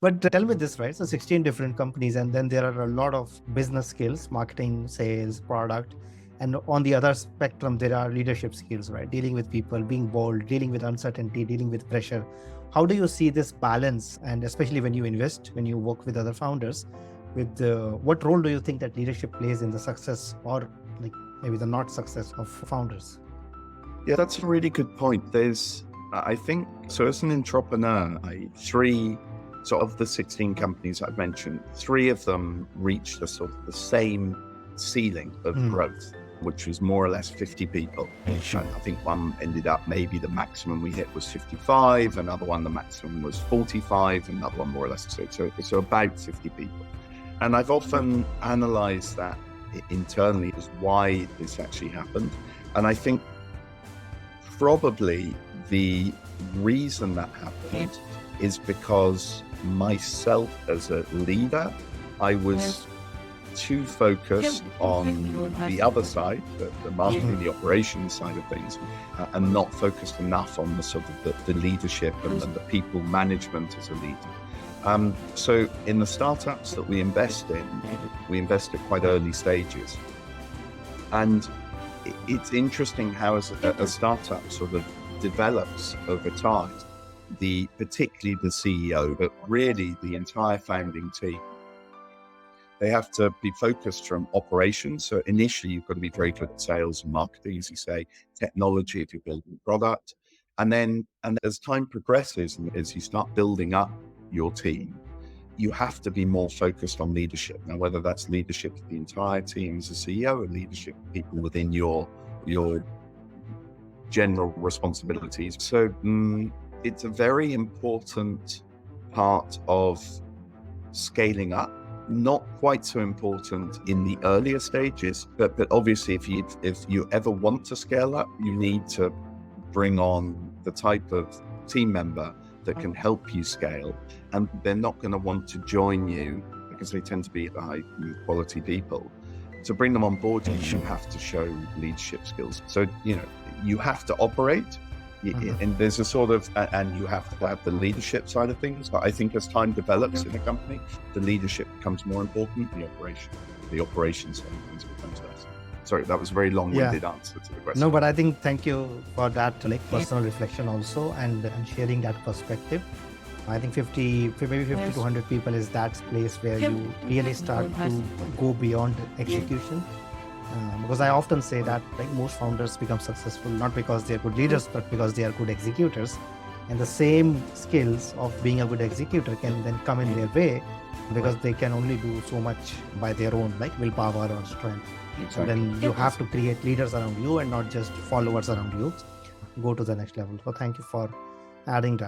But tell me this, right? So 16 different companies, and then there are a lot of business skills, marketing, sales, product. And on the other spectrum, there are leadership skills, right? Dealing with people, being bold, dealing with uncertainty, dealing with pressure. How do you see this balance? And especially when you invest, when you work with other founders, what role do you think that leadership plays in the success or like maybe the not success of founders? Yeah, that's a really good point. I think, so as an entrepreneur, sort of the 16 companies I've mentioned, three of them reached the same ceiling of growth, which was more or less 50 people. Sure. I think one ended up, maybe the maximum we hit was 55, another one, the maximum was 45, another one more or less. So about 50 people. And I've often analyzed that internally as why this actually happened. And I think probably the reason that happened is because myself as a leader, I was too focused on the other side, the marketing, the operations side of things, and not focused enough on the sort of the leadership and the people management as a leader. So in the startups that we invest at quite early stages. And it's interesting how as a startup sort of develops over time, particularly the CEO, but really the entire founding team, they have to be focused from operations. So initially you've got to be very good at sales and marketing, as you say, technology if you're building product. And as time progresses and as you start building up your team, you have to be more focused on leadership. Now, whether that's leadership of the entire team as a CEO or leadership of people within your general responsibilities. So it's a very important part of scaling up. Not quite so important in the earlier stages, but obviously if you ever want to scale up, you need to bring on the type of team member that can help you scale, and they're not going to want to join you because they tend to be high quality people. To bring them on board, you have to show leadership skills. So you have to operate. And there's a sort of, and you have to have the leadership side of things. But I think as time develops in a company, the leadership becomes more important. The operations side of things becomes less. Sorry, that was a very long-winded answer to the question. No, but I think thank you for that personal reflection also and sharing that perspective. I think maybe 50 to 100 people is that place where you really start to go beyond execution. Because I often say that most founders become successful not because they're good leaders, but because they are good executors. And the same skills of being a good executor can then come in their way because they can only do so much by their own, willpower or strength. Exactly. So then you have to create leaders around you and not just followers around you. Go to the next level. So thank you for adding that.